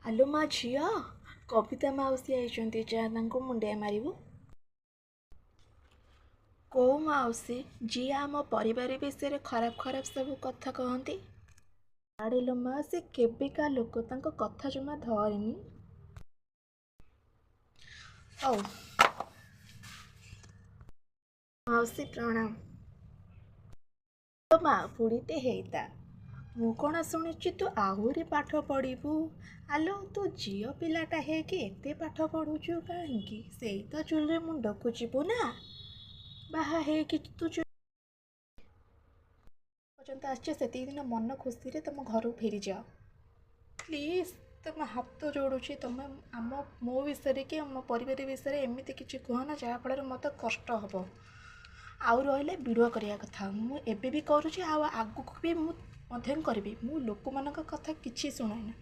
ଆଲୋ ମା ଝିଅ, କବିତା ମାଉସୀ ଆଇଛନ୍ତି, ଯା ତାଙ୍କୁ ମୁଣ୍ଡିଆ ମାରିବୁ। କୋଉ ମାଉସୀ? ଯିଏ ଆମ ପରିବାର ବିଷୟରେ ଖରାପ ଖରାପ ସବୁ କଥା କହନ୍ତି। ଆଡ଼ିଲୋ ମା, ସେ କେବେକା ଲୋକ, ତାଙ୍କ କଥା ଜମା ଧରିନି। ହଉ ମାଉସୀ ପ୍ରଣାମ। ତୋ ମା ବୁଢ଼ୀଟେ ହେଇତା, ମୁଁ କଣ ଶୁଣିଛି ତୁ ଆହୁରି ପାଠ ପଢ଼ିବୁ। ଆଲୋ ତୁ ଝିଅ ପିଲାଟା ହେଇକି ଏତେ ପାଠ ପଢ଼ୁଛୁ କାହିଁକି? ସେଇ ତ ଚୁଲିରେ ମୁଣ୍ଡକୁ ଯିବୁ ନା। ବାହା ହେଇକି ତୁ ପର୍ଯ୍ୟନ୍ତ ଆସିଛ, ସେତିକି ଦିନ ମନ ଖୁସିରେ ତମ ଘରକୁ ଫେରିଯାଅ ପ୍ଲିଜ୍। ତମ ହାତ ଯୋଡ଼ୁଛି, ତମେ ମୋ ବିଷୟରେ କି ଆମ ପରିବାର ବିଷୟରେ ଏମିତି କିଛି କୁହନା ଯାହାଫଳରେ ମୋତେ କଷ୍ଟ ହେବ। ଆଉ ରହିଲେ ଭିଡ଼ିଓ କରିବା କଥା, ମୁଁ ଏବେ ବି କରୁଛି ଆଉ ଆଗକୁ ବି ମୁଁ ମଧ୍ୟ କରିବି। ମୁଁ ଲୋକମାନଙ୍କ କଥା କିଛି ଶୁଣେନା।